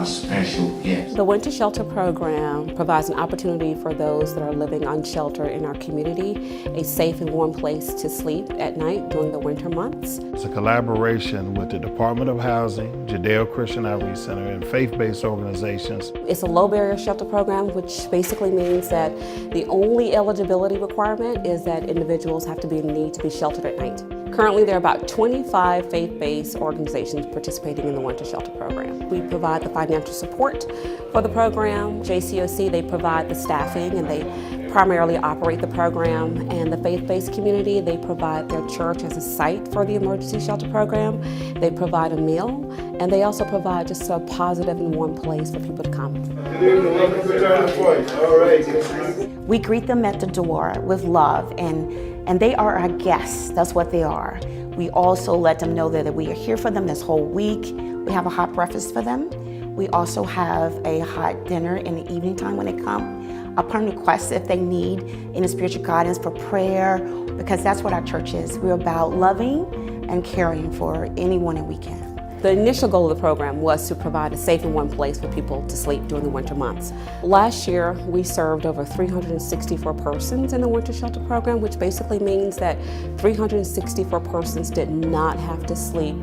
special guest. The Winter Shelter Program provides an opportunity for those that are living unsheltered in our community, a safe and warm place to sleep at night during the winter months. It's a collaboration with the Department of Housing, Judeo-Christian Outreach Center, and faith-based organizations. It's a low barrier shelter program, which basically means that the only eligibility requirement is that individuals have to be in need to be sheltered at night. Currently, there are about 25 faith-based organizations participating in the Winter Shelter Program. We provide the financial support for the program. JCOC, they provide the staffing and they primarily operate the program. And the faith-based community, they provide their church as a site for the emergency shelter program. They provide a meal, and they also provide just a positive and warm place for people to come. We greet them at the door with love, and they are our guests. That's what they are. We also let them know that we are here for them this whole week. We have a hot breakfast for them. We also have a hot dinner in the evening time when they come. Upon request, if they need any spiritual guidance for prayer, because that's what our church is. We're about loving and caring for anyone that we can. The initial goal of the program was to provide a safe and warm place for people to sleep during the winter months. Last year, we served over 364 persons in the Winter Shelter Program, which basically means that 364 persons did not have to sleep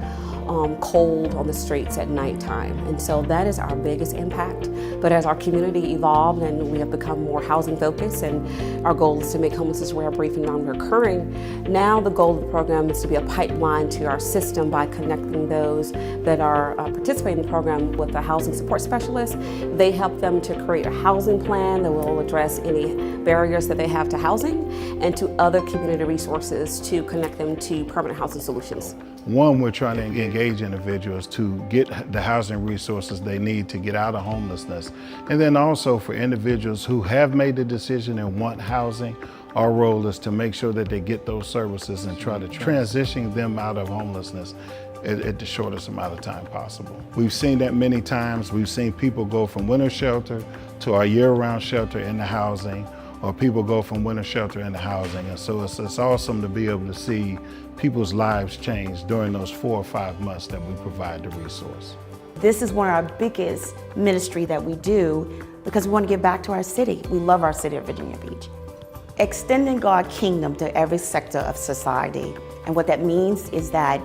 cold on the streets at nighttime. And so that is our biggest impact. But as our community evolved and we have become more housing focused, and our goal is to make homelessness rare, brief, and non-recurring, now the goal of the program is to be a pipeline to our system by connecting those that are participating in the program with a housing support specialist. They help them to create a housing plan that will address any barriers that they have to housing, and to other community resources to connect them to permanent housing solutions. One, we're trying to engage individuals to get the housing resources they need to get out of homelessness. And then also for individuals who have made the decision and want housing, our role is to make sure that they get those services and try to transition them out of homelessness at the shortest amount of time possible. We've seen that many times. We've seen people go from winter shelter to our year-round shelter into housing, or people go from winter shelter into housing. And so it's awesome to be able to see people's lives change during those 4 or 5 months that we provide the resource. This is one of our biggest ministry that we do because we want to give back to our city. We love our city of Virginia Beach. Extending God's kingdom to every sector of society. And what that means is that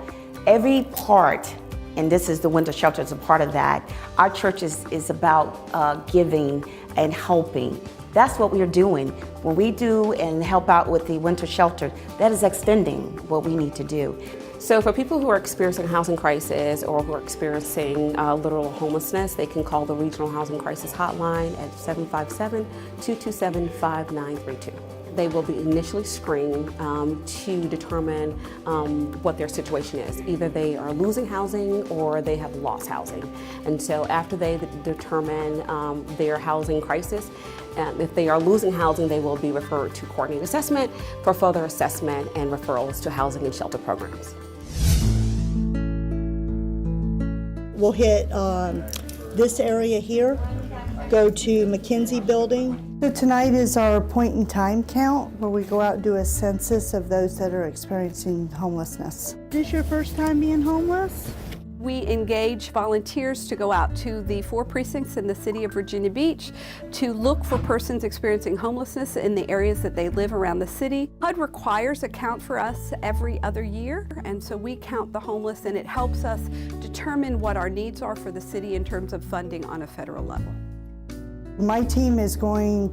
every part, and this is the winter shelter is a part of that, our church is about giving and helping. That's what we are doing. When we do and help out with the winter shelter, that is extending what we need to do. So for people who are experiencing a housing crisis or who are experiencing literal homelessness, they can call the Regional Housing Crisis Hotline at 757-227-5932. They will be initially screened to determine what their situation is. Either they are losing housing or they have lost housing. And so after they determine their housing crisis, if they are losing housing, they will be referred to coordinated assessment for further assessment and referrals to housing and shelter programs. We'll hit this area here, go to McKenzie Building. So tonight is our point in time count where we go out and do a census of those that are experiencing homelessness. Is this your first time being homeless? We engage volunteers to go out to the 4 precincts in the city of Virginia Beach to look for persons experiencing homelessness in the areas that they live around the city. HUD requires a count for us every other year, and so we count the homeless, and it helps us determine what our needs are for the city in terms of funding on a federal level. My team is going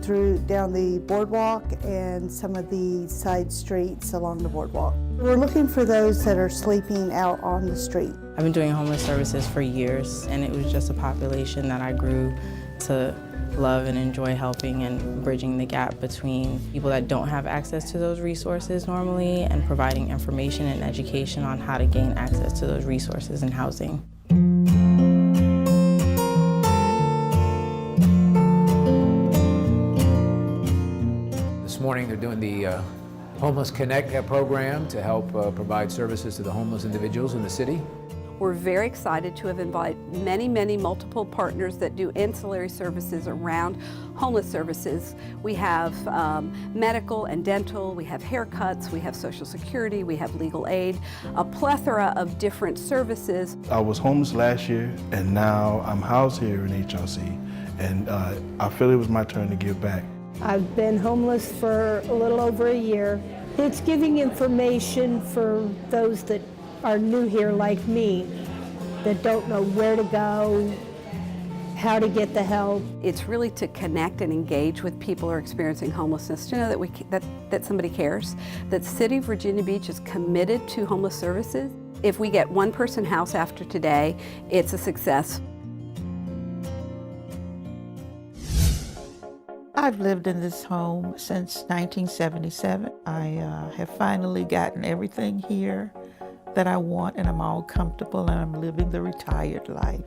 down the boardwalk and some of the side streets along the boardwalk. We're looking for those that are sleeping out on the street. I've been doing homeless services for years, and it was just a population that I grew to love and enjoy helping and bridging the gap between people that don't have access to those resources normally and providing information and education on how to gain access to those resources and housing. This morning they're doing the Homeless Connect program to help provide services to the homeless individuals in the city. We're very excited to have invited many multiple partners that do ancillary services around homeless services. We have medical and dental, we have haircuts, we have Social Security, we have legal aid, a plethora of different services. I was homeless last year, and now I'm housed here in HRC, and I feel it was my turn to give back. I've been homeless for a little over a year. It's giving information for those that are new here like me, that don't know where to go, how to get the help. It's really to connect and engage with people who are experiencing homelessness, to know that somebody cares, that the City of Virginia Beach is committed to homeless services. If we get one person housed after today, it's a success. I've lived in this home since 1977. I have finally gotten everything here that I want, and I'm all comfortable, and I'm living the retired life.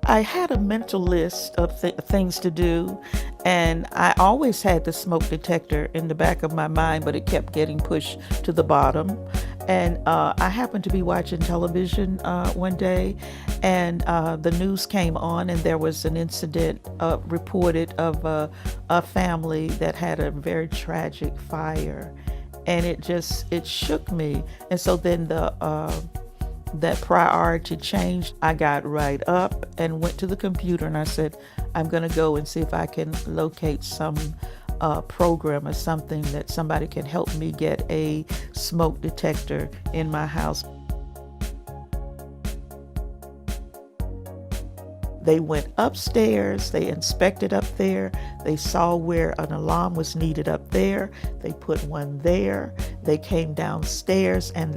I had a mental list of things to do, and I always had the smoke detector in the back of my mind, but it kept getting pushed to the bottom. And I happened to be watching television one day, and the news came on, and there was an incident reported of a family that had a very tragic fire. And it shook me. And so then that priority changed. I got right up and went to the computer, and I said, I'm gonna go and see if I can locate some program or something that somebody can help me get a smoke detector in my house. They went upstairs, they inspected up there, they saw where an alarm was needed up there, they put one there, they came downstairs, and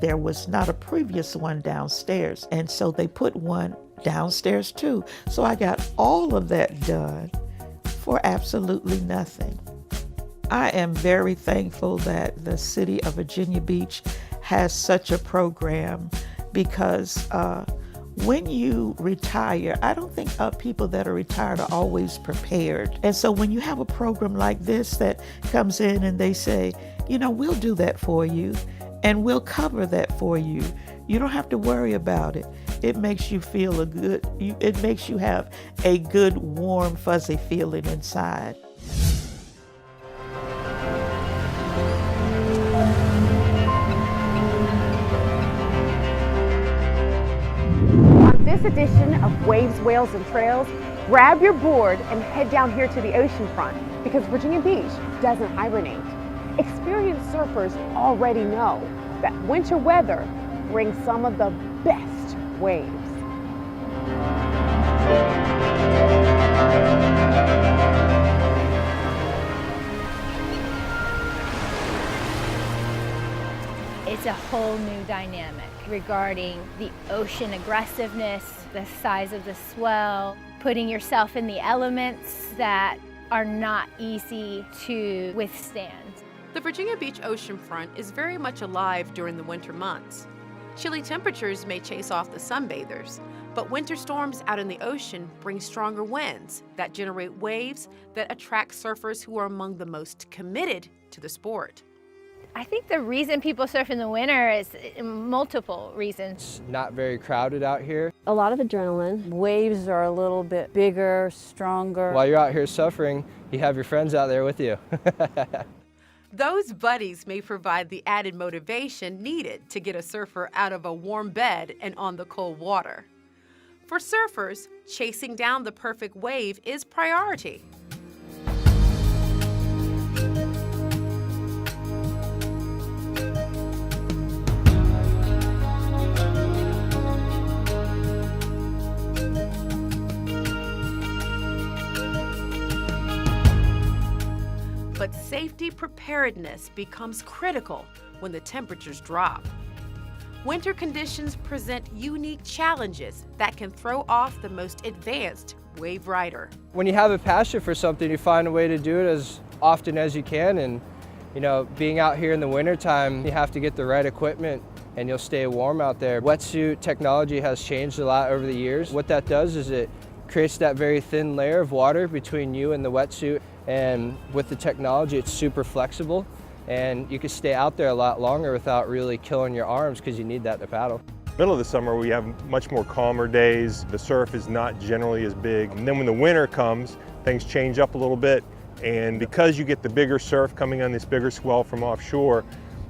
there was not a previous one downstairs, and so they put one downstairs too. So I got all of that done for absolutely nothing. I am very thankful that the City of Virginia Beach has such a program, because when you retire, I don't think people that are retired are always prepared. And so when you have a program like this that comes in and they say, we'll do that for you and we'll cover that for you. You don't have to worry about it. It makes you feel it makes you have a good, warm, fuzzy feeling inside. This edition of Waves, Whales, and Trails, grab your board and head down here to the oceanfront, because Virginia Beach doesn't hibernate. Experienced surfers already know that winter weather brings some of the best waves. It's a whole new dynamic regarding the ocean aggressiveness, the size of the swell, putting yourself in the elements that are not easy to withstand. The Virginia Beach oceanfront is very much alive during the winter months. Chilly temperatures may chase off the sunbathers, but winter storms out in the ocean bring stronger winds that generate waves that attract surfers who are among the most committed to the sport. I think the reason people surf in the winter is multiple reasons. It's not very crowded out here. A lot of adrenaline. Waves are a little bit bigger, stronger. While you're out here suffering, you have your friends out there with you. Those buddies may provide the added motivation needed to get a surfer out of a warm bed and on the cold water. For surfers, chasing down the perfect wave is priority. But safety preparedness becomes critical when the temperatures drop. Winter conditions present unique challenges that can throw off the most advanced wave rider. When you have a passion for something, you find a way to do it as often as you can. And being out here in the wintertime, you have to get the right equipment and you'll stay warm out there. Wetsuit technology has changed a lot over the years. What that does is it creates that very thin layer of water between you and the wetsuit. And with the technology, it's super flexible. and you can stay out there a lot longer without really killing your arms because you need that to paddle. Middle of the summer, we have much more calmer days. The surf is not generally as big. And then when the winter comes, things change up a little bit. And because you get the bigger surf coming on this bigger swell from offshore,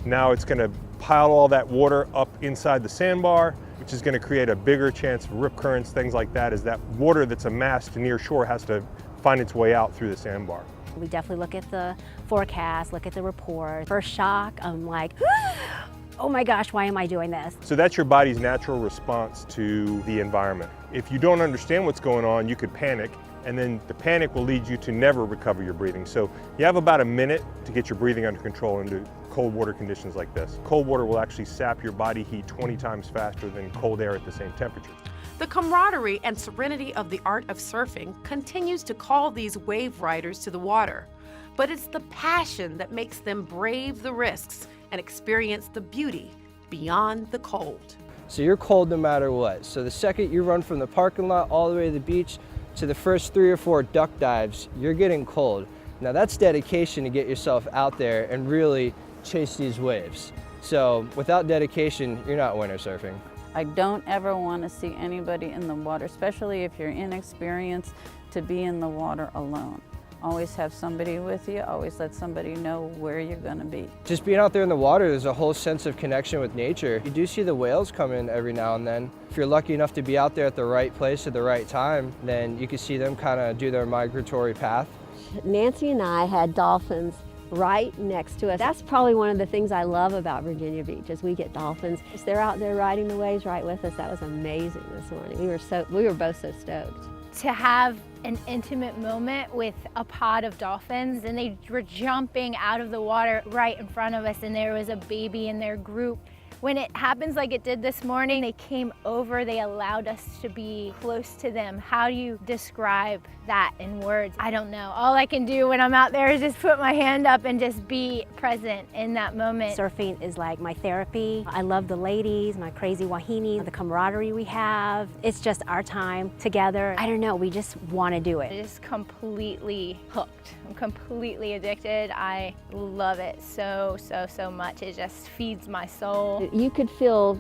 now it's going to pile all that water up inside the sandbar, which is going to create a bigger chance of rip currents, things like that, as that water that's amassed near shore has to find its way out through the sandbar. We definitely look at the forecast, look at the report. First shock, I'm like, oh my gosh, why am I doing this? So that's your body's natural response to the environment. If you don't understand what's going on, you could panic, and then the panic will lead you to never recover your breathing. So you have about a minute to get your breathing under control into cold water conditions like this. Cold water will actually sap your body heat 20 times faster than cold air at the same temperature. The camaraderie and serenity of the art of surfing continues to call these wave riders to the water. But it's the passion that makes them brave the risks and experience the beauty beyond the cold. So you're cold no matter what. So the second you run from the parking lot all the way to the beach to the first 3 or 4 duck dives, you're getting cold. Now that's dedication to get yourself out there and really chase these waves. So without dedication, you're not winter surfing. I don't ever want to see anybody in the water, especially if you're inexperienced, to be in the water alone. Always have somebody with you, always let somebody know where you're going to be. Just being out there in the water, there's a whole sense of connection with nature. You do see the whales come in every now and then. If you're lucky enough to be out there at the right place at the right time, then you can see them kind of do their migratory path. Nancy and I had dolphins right next to us. That's probably one of the things I love about Virginia Beach is we get dolphins. They're out there riding the waves right with us. That was amazing this morning. We were both so stoked. To have an intimate moment with a pod of dolphins, and they were jumping out of the water right in front of us, and there was a baby in their group. When it happens like it did this morning, they came over, they allowed us to be close to them. How do you describe that in words? I don't know. All I can do when I'm out there is just put my hand up and just be present in that moment. Surfing is like my therapy. I love the ladies, my crazy wahine, the camaraderie we have. It's just our time together. I don't know, we just want to do it. I'm just completely hooked. I'm completely addicted. I love it so much. It just feeds my soul. You could feel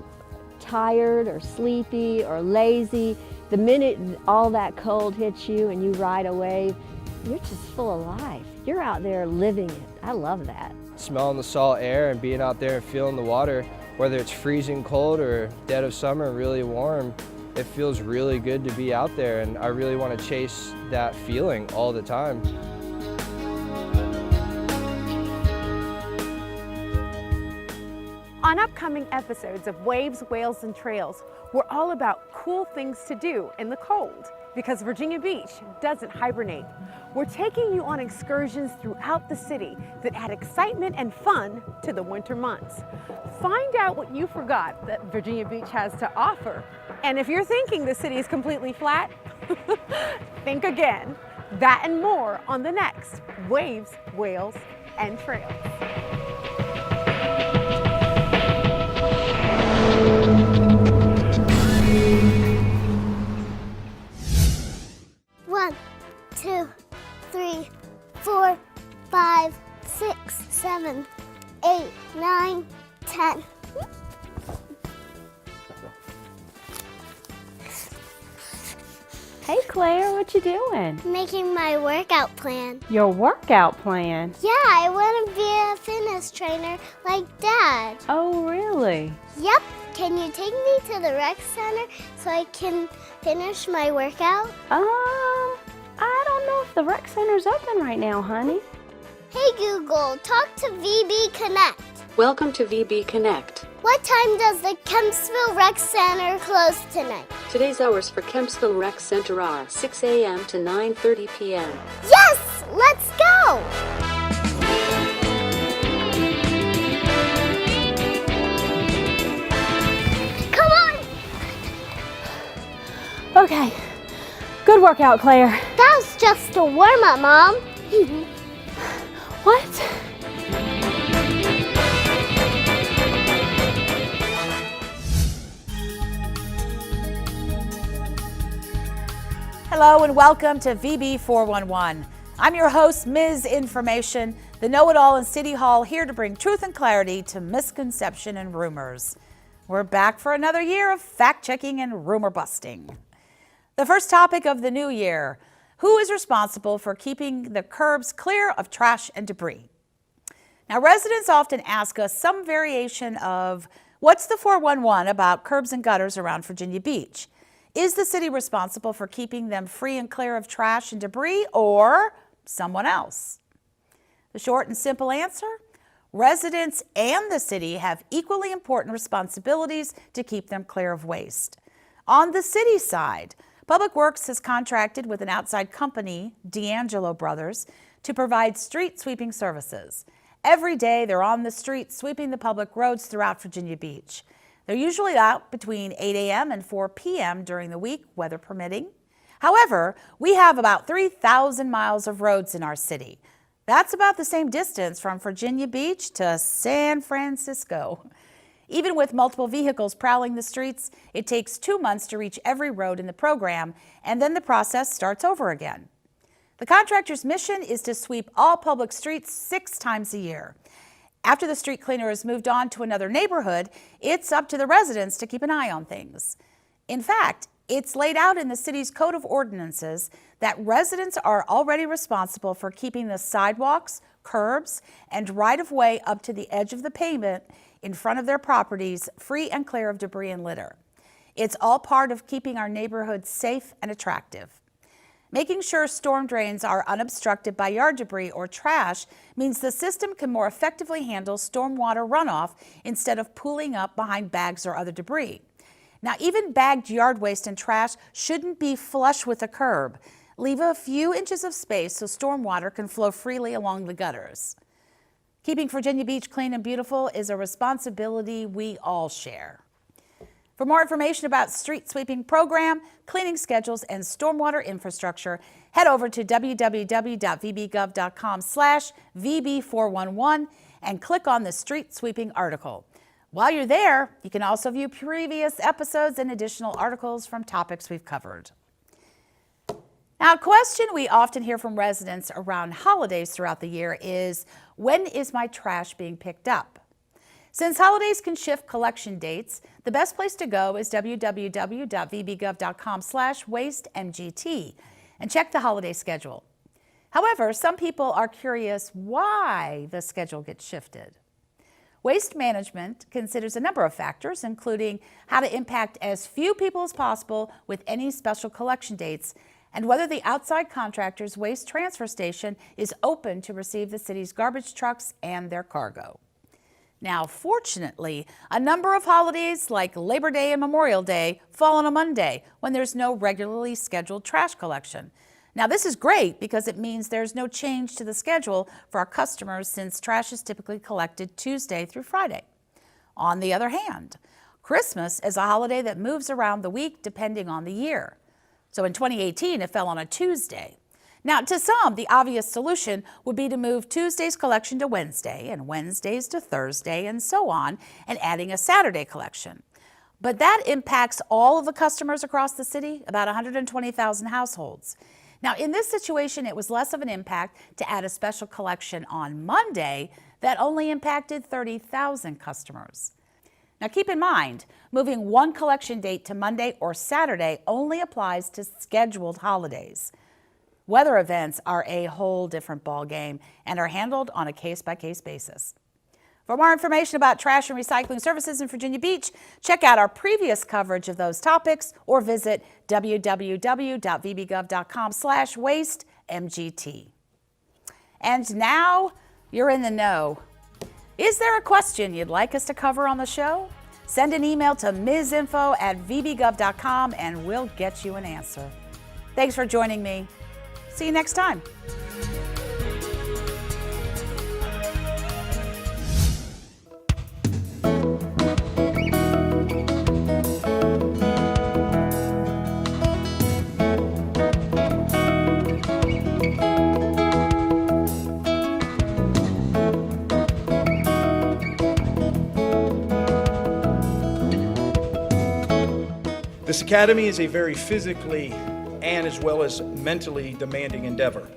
tired or sleepy or lazy. The minute all that cold hits you and you ride a wave, you're just full of life. You're out there living it. I love that. Smelling the salt air and being out there and feeling the water, whether it's freezing cold or dead of summer, really warm, it feels really good to be out there, and I really want to chase that feeling all the time. On upcoming episodes of Waves, Whales, and Trails, we're all about cool things to do in the cold, because Virginia Beach doesn't hibernate. We're taking you on excursions throughout the city that add excitement and fun to the winter months. Find out what you forgot that Virginia Beach has to offer. And if you're thinking the city is completely flat, think again. That and more on the next Waves, Whales, and Trails. One, 2, 3, 4, 5, 6, 7, 8, 9, 10. Hey Claire, what you doing? Making my workout plan. Your workout plan? Yeah, I want to be a fitness trainer like Dad. Oh, really? Yep. Can you take me to the rec center so I can finish my workout? I don't know if the rec center's open right now, honey. Hey Google, talk to VB Connect. Welcome to VB Connect. What time does the Kempsville Rec Center close tonight? Today's hours for Kempsville Rec Center are 6 a.m. to 9:30 p.m. Yes! Let's go! Come on! Okay. Good workout, Claire. That was just a warm-up, Mom. What? Hello and welcome to VB411. I'm your host, Ms. Information, the know-it-all in City Hall, here to bring truth and clarity to misconception and rumors. We're back for another year of fact-checking and rumor busting. The first topic of the new year: who is responsible for keeping the curbs clear of trash and debris? Now, residents often ask us some variation of, what's the 411 about curbs and gutters around Virginia Beach? Is the city responsible for keeping them free and clear of trash and debris, or someone else? The short and simple answer: residents and the city have equally important responsibilities to keep them clear of waste. On the city side, Public Works has contracted with an outside company, D'Angelo Brothers, to provide street sweeping services. Every day they're on the street sweeping the public roads throughout Virginia Beach. They're usually out between 8 a.m. and 4 p.m. during the week, weather permitting. However, we have about 3,000 miles of roads in our city. That's about the same distance from Virginia Beach to San Francisco. Even with multiple vehicles prowling the streets, it takes 2 months to reach every road in the program, and then the process starts over again. The contractor's mission is to sweep all public streets 6 times a year. After the street cleaner has moved on to another neighborhood, it's up to the residents to keep an eye on things. In fact, it's laid out in the city's Code of Ordinances that residents are already responsible for keeping the sidewalks, curbs, and right-of-way up to the edge of the pavement in front of their properties free and clear of debris and litter. It's all part of keeping our neighborhoods safe and attractive. Making sure storm drains are unobstructed by yard debris or trash means the system can more effectively handle stormwater runoff instead of pooling up behind bags or other debris. Now, even bagged yard waste and trash shouldn't be flush with the curb. Leave a few inches of space so stormwater can flow freely along the gutters. Keeping Virginia Beach clean and beautiful is a responsibility we all share. For more information about street sweeping program, cleaning schedules, and stormwater infrastructure, head over to www.vbgov.com/VB411 and click on the street sweeping article. While you're there, you can also view previous episodes and additional articles from topics we've covered. Now, a question we often hear from residents around holidays throughout the year is, when is my trash being picked up? Since holidays can shift collection dates, the best place to go is www.vbgov.com/wastemgt and check the holiday schedule. However, some people are curious why the schedule gets shifted. Waste management considers a number of factors, including how to impact as few people as possible with any special collection dates, and whether the outside contractor's waste transfer station is open to receive the city's garbage trucks and their cargo. Now, fortunately, a number of holidays like Labor Day and Memorial Day fall on a Monday when there's no regularly scheduled trash collection. Now, this is great because it means there's no change to the schedule for our customers, since trash is typically collected Tuesday through Friday. On the other hand, Christmas is a holiday that moves around the week depending on the year. So in 2018, it fell on a Tuesday. Now, to some, the obvious solution would be to move Tuesday's collection to Wednesday and Wednesdays to Thursday and so on, and adding a Saturday collection. But that impacts all of the customers across the city, about 120,000 households. Now, in this situation, it was less of an impact to add a special collection on Monday that only impacted 30,000 customers. Now, keep in mind, moving one collection date to Monday or Saturday only applies to scheduled holidays. Weather events are a whole different ballgame and are handled on a case-by-case basis. For more information about trash and recycling services in Virginia Beach, check out our previous coverage of those topics or visit www.vbgov.com/wastemgt. And now you're in the know. Is there a question you'd like us to cover on the show? Send an email to misinfo@vbgov.com and we'll get you an answer. Thanks for joining me. See you next time. This academy is a very physically and as well as mentally demanding endeavor.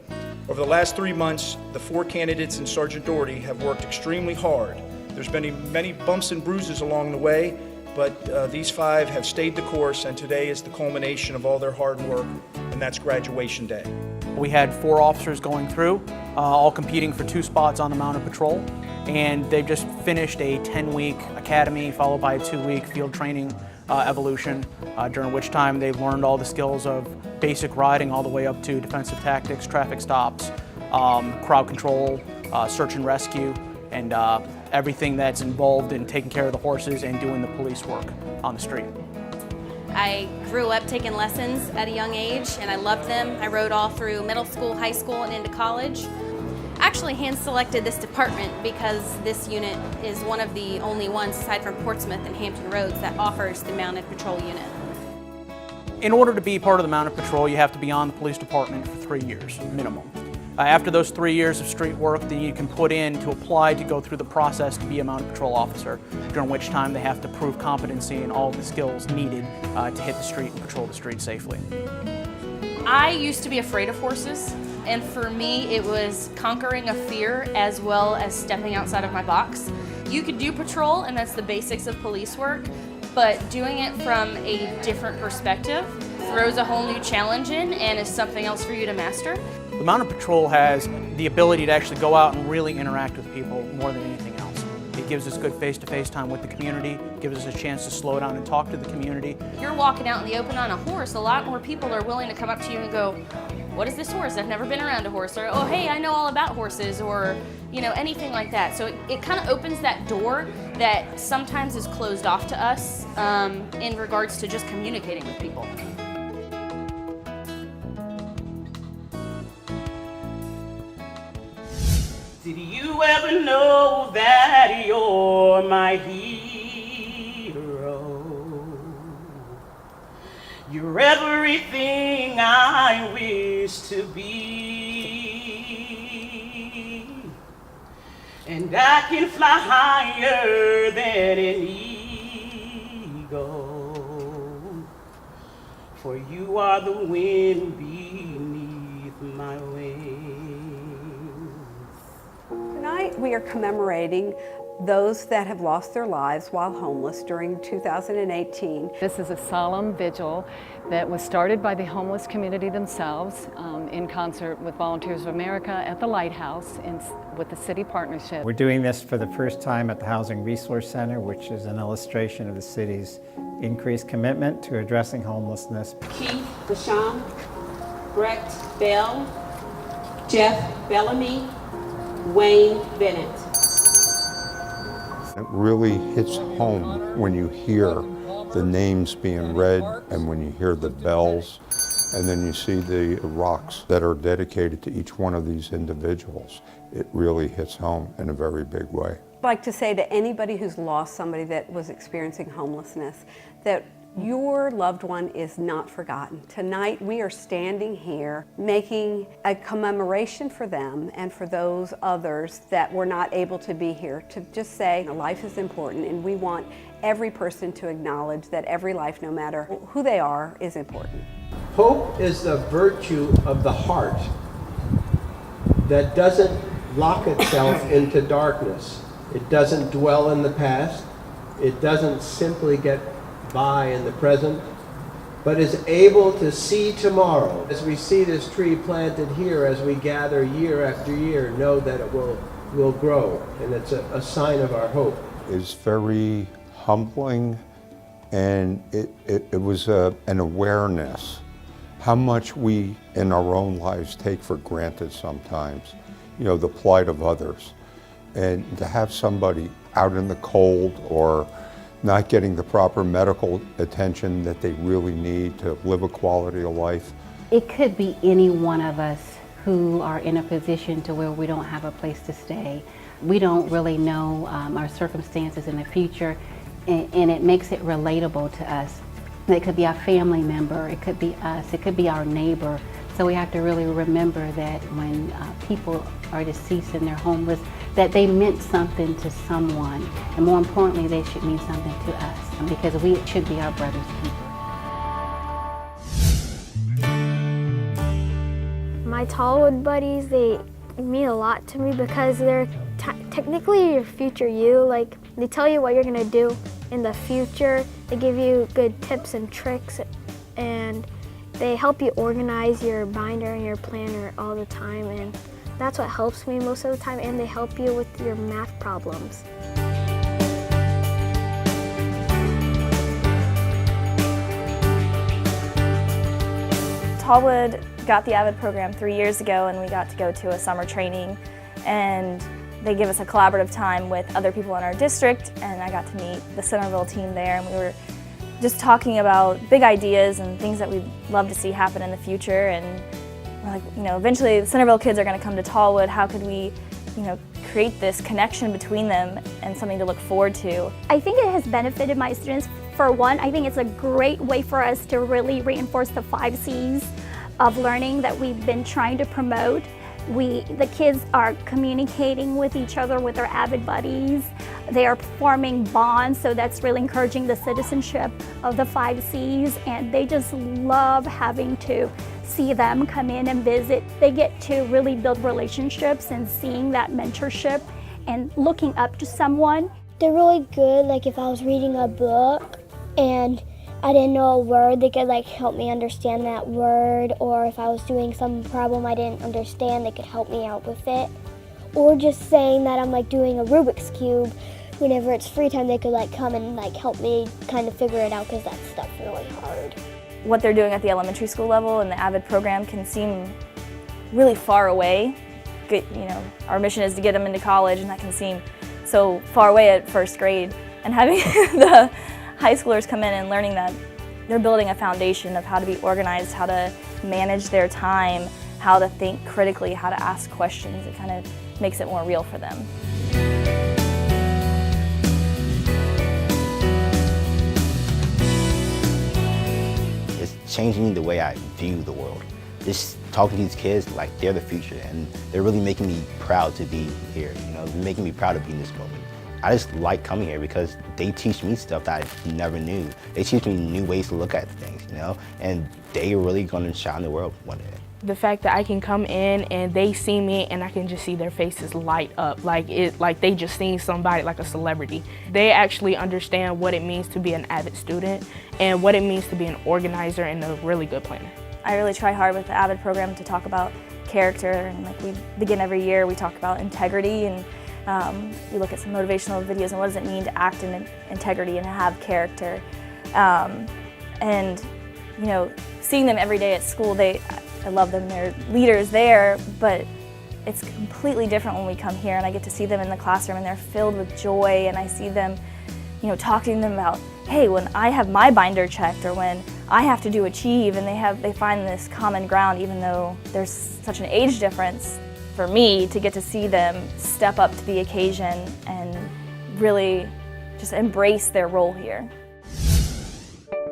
Over the last 3 months, the 4 candidates in Sergeant Doherty have worked extremely hard. There's been many bumps and bruises along the way, but these 5 have stayed the course, and today is the culmination of all their hard work, and that's graduation day. We had 4 officers going through, all competing for 2 spots on the mounted patrol, and they've just finished a 10-week academy followed by a 2-week field training evolution, during which time they've learned all the skills of basic riding all the way up to defensive tactics, traffic stops, crowd control, search and rescue, and everything that's involved in taking care of the horses and doing the police work on the street. I grew up taking lessons at a young age, and I loved them. I rode all through middle school, high school, and into college. I actually hand-selected this department because this unit is one of the only ones, aside from Portsmouth and Hampton Roads, that offers the mounted patrol unit. In order to be part of the mounted patrol, you have to be on the police department for 3 years, minimum. After those 3 years of street work, then you can put in to apply to go through the process to be a mounted patrol officer, during which time they have to prove competency and all the skills needed to hit the street and patrol the street safely. I used to be afraid of horses, and for me it was conquering a fear as well as stepping outside of my box. You could do patrol, and that's the basics of police work, but doing it from a different perspective throws a whole new challenge in and is something else for you to master. The mounted patrol has the ability to actually go out and really interact with people more than anything else. It gives us good face-to-face time with the community, gives us a chance to slow down and talk to the community. If you're walking out in the open on a horse, a lot more people are willing to come up to you and go, what is this horse? I've never been around a horse. Or, oh, hey, I know all about horses, or, you know, anything like that. So it kind of opens that door that sometimes is closed off to us in regards to just communicating with people. Did you ever know that you're my hero? You're everything I wish to be, and I can fly higher than an eagle, for you are the wind beneath my wings. Tonight we are commemorating those that have lost their lives while homeless during 2018. This is a solemn vigil that was started by the homeless community themselves in concert with Volunteers of America at the Lighthouse with the city partnership. We're doing this for the first time at the Housing Resource Center, which is an illustration of the city's increased commitment to addressing homelessness. Keith Basham, Brett Bell, Jeff Bellamy, Wayne Bennett. It really hits home when you hear the names being read and when you hear the bells, and then you see the rocks that are dedicated to each one of these individuals. It really hits home in a very big way. I'd like to say to anybody who's lost somebody that was experiencing homelessness that your loved one is not forgotten. Tonight we are standing here making a commemoration for them and for those others that were not able to be here, to just say life is important, and we want every person to acknowledge that every life, no matter who they are, is important. Hope is the virtue of the heart that doesn't lock itself into darkness. It doesn't dwell in the past. It doesn't simply get by in the present, but is able to see tomorrow. As we see this tree planted here, as we gather year after year, know that it will grow, and it's a sign of our hope. It's very humbling, and it was an awareness how much we in our own lives take for granted sometimes, you know, the plight of others. And to have somebody out in the cold or not getting the proper medical attention that they really need to live a quality of life. It could be any one of us who are in a position to where we don't have a place to stay. We don't really know our circumstances in the future, and it makes it relatable to us. It could be our family member, it could be us, it could be our neighbor. So we have to really remember that when people are deceased and they're homeless, that they meant something to someone, and more importantly, they should mean something to us, because we should be our brother's keeper. My My Tallwood buddies, they mean a lot to me because they're technically your future you. Like, they tell you what you're gonna do in the future. They give you good tips and tricks, and they help you organize your binder and your planner all the time, and that's what helps me most of the time, and they help you with your math problems. Tallwood got the AVID program 3 years ago, and we got to go to a summer training, and they give us a collaborative time with other people in our district, and I got to meet the Centerville team there, and we were just talking about big ideas and things that we'd love to see happen in the future. And we're like, eventually the Centerville kids are going to come to Tallwood. How could we, create this connection between them and something to look forward to? I think it has benefited my students. For one, I think it's a great way for us to really reinforce the 5 C's of learning that we've been trying to promote. The kids are communicating with each other with their AVID buddies. They are forming bonds, so that's really encouraging the citizenship of the 5 C's, and they just love having to see them come in and visit. They get to really build relationships and seeing that mentorship and looking up to someone. They're really good, like if I was reading a book and I didn't know a word, they could help me understand that word, or if I was doing some problem I didn't understand, they could help me out with it. Or just saying that I'm doing a Rubik's Cube, whenever it's free time, they could come and help me kind of figure it out, because that stuff's really hard. What they're doing at the elementary school level and the AVID program can seem really far away. Our mission is to get them into college, and that can seem so far away at first grade. And having the high schoolers come in and learning that they're building a foundation of how to be organized, how to manage their time, how to think critically, how to ask questions, it kind of makes it more real for them. It's changing the way I view the world. Just talking to these kids like they're the future, and they're really making me proud to be here, making me proud to be in this moment. I just like coming here because they teach me stuff that I never knew. They teach me new ways to look at things, and they are really going to shine the world one day. The fact that I can come in and they see me and I can just see their faces light up, like they just seen somebody, like a celebrity. They actually understand what it means to be an AVID student and what it means to be an organizer and a really good planner. I really try hard with the AVID program to talk about character, and we begin every year, we talk about integrity, and we look at some motivational videos and what does it mean to act in integrity and have character. And seeing them every day at school, I love them, they're leaders there, but it's completely different when we come here and I get to see them in the classroom and they're filled with joy, and I see them, talking to them about, hey, when I have my binder checked or when I have to do Achieve, and they find this common ground even though there's such an age difference. For me to get to see them step up to the occasion and really just embrace their role here.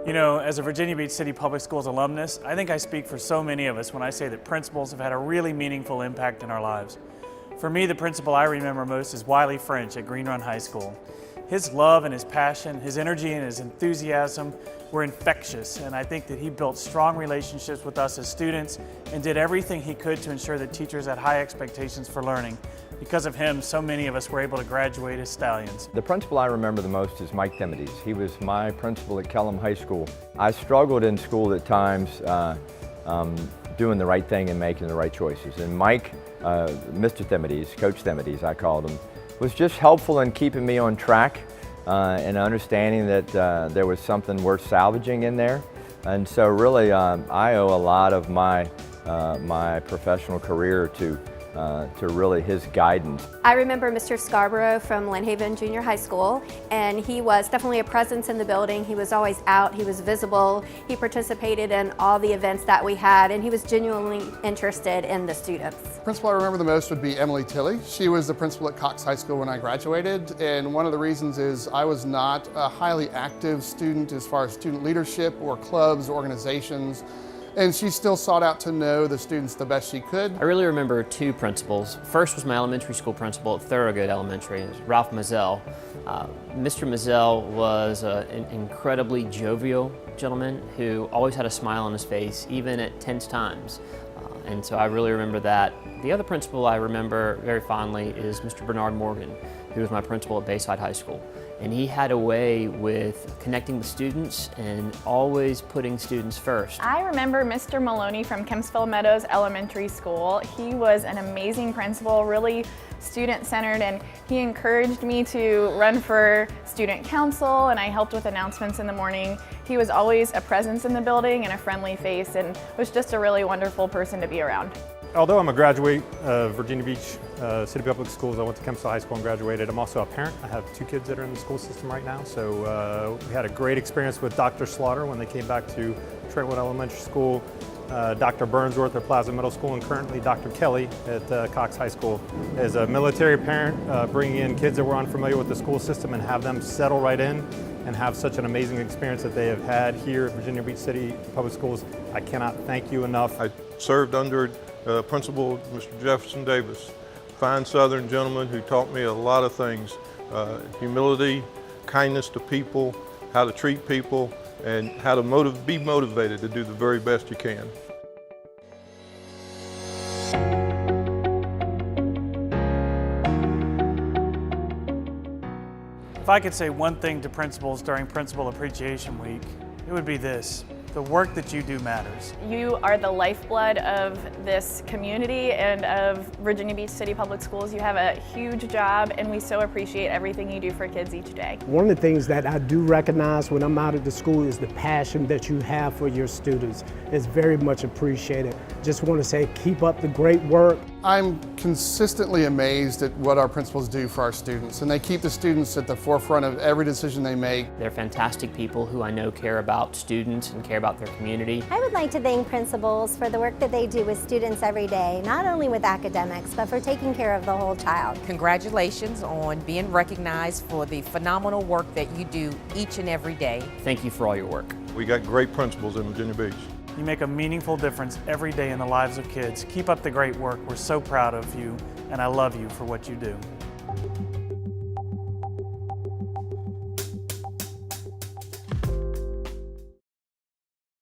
As a Virginia Beach City Public Schools alumnus, I think I speak for so many of us when I say that principals have had a really meaningful impact in our lives. For me, the principal I remember most is Wiley French at Green Run High School. His love and his passion, his energy and his enthusiasm were infectious, and I think that he built strong relationships with us as students and did everything he could to ensure that teachers had high expectations for learning. Because of him, so many of us were able to graduate as stallions. The principal I remember the most is Mike Timides. He was my principal at Kellum High School. I struggled in school at times doing the right thing and making the right choices. And Mike, Mr. Timides, Coach Timides I called him, was just helpful in keeping me on track and understanding that there was something worth salvaging in there. And so really I owe a lot of my, my professional career to really his guidance. I remember Mr. Scarborough from Lynn Haven Junior High School, and he was definitely a presence in the building. He was always out, he was visible, he participated in all the events that we had, and he was genuinely interested in the students. The principal I remember the most would be Emily Tilley. She was the principal at Cox High School when I graduated, and one of the reasons is I was not a highly active student as far as student leadership or clubs, organizations. And she still sought out to know the students the best she could. I really remember two principals. First was my elementary school principal at Thorogood Elementary, Ralph Mazzell. Mr. Mazzell was an incredibly jovial gentleman who always had a smile on his face, even at tense times. And so I really remember that. The other principal I remember very fondly is Mr. Bernard Morgan, who was my principal at Bayside High School. And he had a way with connecting with students and always putting students first. I remember Mr. Maloney from Kempsville Meadows Elementary School. He was an amazing principal, really student-centered, and he encouraged me to run for student council, and I helped with announcements in the morning. He was always a presence in the building and a friendly face, and was just a really wonderful person to be around. Although I'm a graduate of Virginia Beach City Public Schools, I went to Kempsville High School and graduated. I'm also a parent. I have 2 kids that are in the school system right now. So we had a great experience with Dr. Slaughter when they came back to Trentwood Elementary School, Dr. Burnsworth at Plaza Middle School, and currently Dr. Kelly at Cox High School. As a military parent, bringing in kids that were unfamiliar with the school system and have them settle right in and have such an amazing experience that they have had here at Virginia Beach City Public Schools, I cannot thank you enough. I served under Principal Mr. Jefferson Davis, fine Southern gentleman who taught me a lot of things, humility, kindness to people, how to treat people, and how to be motivated to do the very best you can. If I could say one thing to principals during Principal Appreciation Week, it would be this: the work that you do matters. You are the lifeblood of this community and of Virginia Beach City Public Schools. You have a huge job, and we so appreciate everything you do for kids each day. One of the things that I do recognize when I'm out at the school is the passion that you have for your students. It's very much appreciated. Just want to say, keep up the great work. I'm consistently amazed at what our principals do for our students, and they keep the students at the forefront of every decision they make. They're fantastic people who I know care about students and care about their community. I would like to thank principals for the work that they do with students every day, not only with academics, but for taking care of the whole child. Congratulations on being recognized for the phenomenal work that you do each and every day. Thank you for all your work. We got great principals in Virginia Beach. You make a meaningful difference every day in the lives of kids. Keep up the great work. We're so proud of you, and I love you for what you do.